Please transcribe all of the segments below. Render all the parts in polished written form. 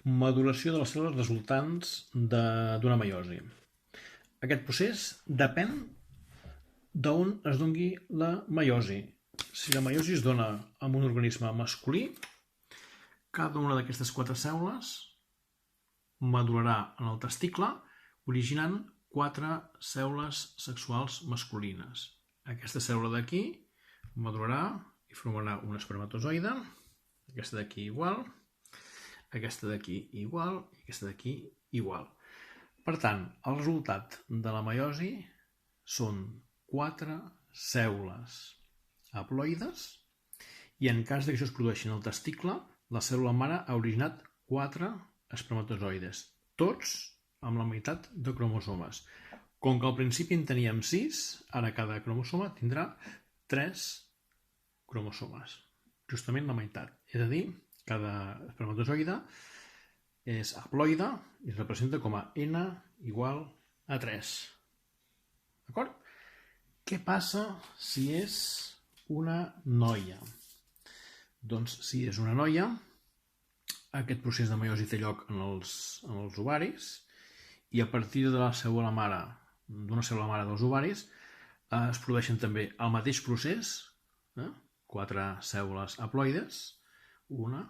maduració de les cèl·lules resultants d'una meiosi. Aquest procés depèn d'on es doni la meiosi. Si la meiosi es dona en un organisme masculí, cada una d'aquestes 4 cèl·lules madurarà en el testicle, originant 4 cèl·lules sexuals masculines. Aquesta cèl·lula d'aquí madurarà i formarà un espermatozoide, aquesta d'aquí igual, aquesta d'aquí igual i aquesta d'aquí igual. Per tant, el resultat de la meiosi són 4 cèl·lules haploides i en cas que això es produeixi en el testicle, la cèl·lula mare ha originat 4 espermatozoides, tots amb la meitat de cromosomes. Com que al principi en teníem 6, ara cada cromosoma tindrà 3 cromosomes, justament la meitat. És a dir, cada espermatozoide és haploide i es representa com a N igual a 3. D'acord? Què passa si és una noia? Doncs si és una noia, aquest procés de meiosi té lloc en els ovaris i a partir de la cèl·lula mare, d'una cèl·lula mare dels ovaris, es produeixen també el mateix procés, 4 cèl·lules haploides, 1,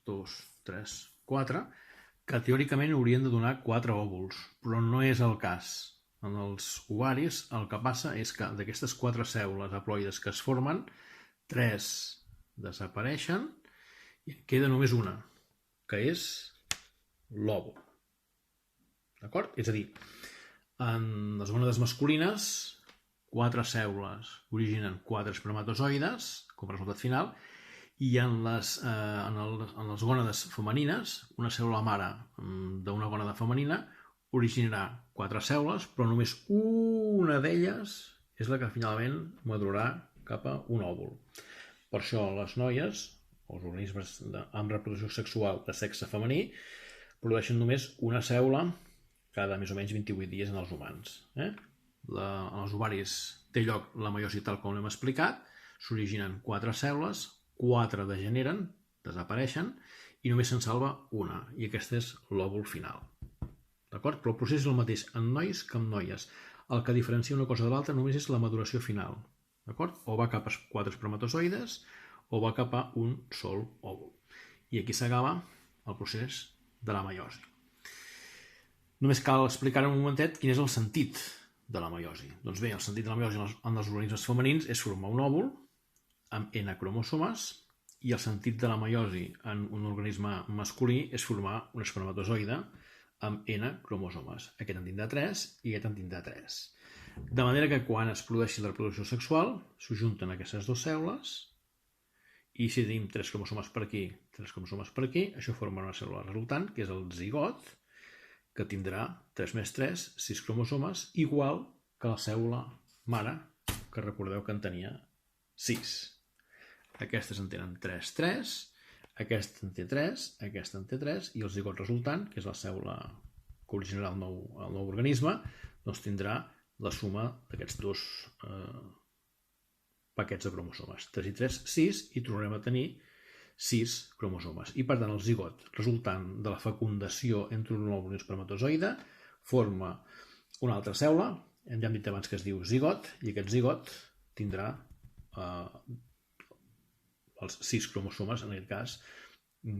2, 3, 4, que teòricament haurien de donar 4 òvuls, però no és el cas. En els ovaris el que passa és que d'aquestes 4 cèl·lules haploides que es formen, 3 desapareixen i en queda només una, que és l'òvul. D'acord? És a dir, en les gònades masculines, 4 cèl·lules originen 4 espermatozoides com a resultat final, i en les gònades femenines, una cèl·lula mare d'una gònada femenina originarà 4 cèl·lules, però només una d'elles és la que finalment madurarà cap a un òvul. Per això les noies, els organismes amb reproducció sexual de sexe femení, produeixen només una cèl·lula cada més o menys 28 dies en els humans. En els ovaris té lloc la meiosi tal com l'hem explicat, s'originen 4 cèl·lules, 4 degeneren, desapareixen, i només se'n salva una, i aquest és l'òvul final. D'acord? Però el procés és el mateix en nois que en noies. El que diferencia una cosa de l'altra només és la maduració final. D'acord? O va cap a 4 espermatozoides o va cap a un sol òvul. I aquí s'acaba el procés de la meiosi. Només cal explicar un momentet quin és el sentit de la meiosi. Doncs bé, el sentit de la meiosi en els organismes femenins és formar un òvul amb N cromosomes i el sentit de la meiosi en un organisme masculí és formar un espermatozoide amb N cromosomes. Aquest en tindrà 3 i aquest en tindrà 3. De manera que quan es produeixi la reproducció sexual, s'ajunten aquestes dues cèl·lules i si tenim 3 cromosomes per aquí, 3 cromosomes per aquí, això forma una cèl·lula resultant, que és el zigot, que tindrà 3 més 3, 6 cromosomes, igual que la cèl·lula mare, que recordeu que en tenia 6. Aquestes en tenen 3, 3, aquesta en té 3, aquesta en té 3, i el zigot resultant, que és la cèl·lula que originarà el nou organisme, doncs tindrà la suma d'aquests dos paquets de cromosomes. 3 i 3, 6, i tornarem a tenir 6 cromosomes. I per tant el zigot resultant de la fecundació entre un òvul i un espermatozoide forma una altra cèl·lula, ja hem dit abans que es diu zigot, i aquest zigot tindrà els 6 cromosomes, en aquest cas,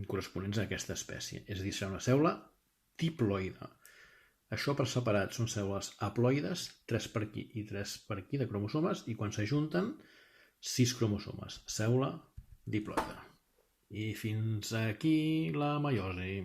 corresponents a aquesta espècie. És a dir, serà una cèl·lula diploide. Això per separat són cèl·lules haploides, 3 per aquí i 3 per aquí de cromosomes, i quan s'ajunten, 6 cromosomes. Cèl·lula diploide. I fins aquí la meiosi.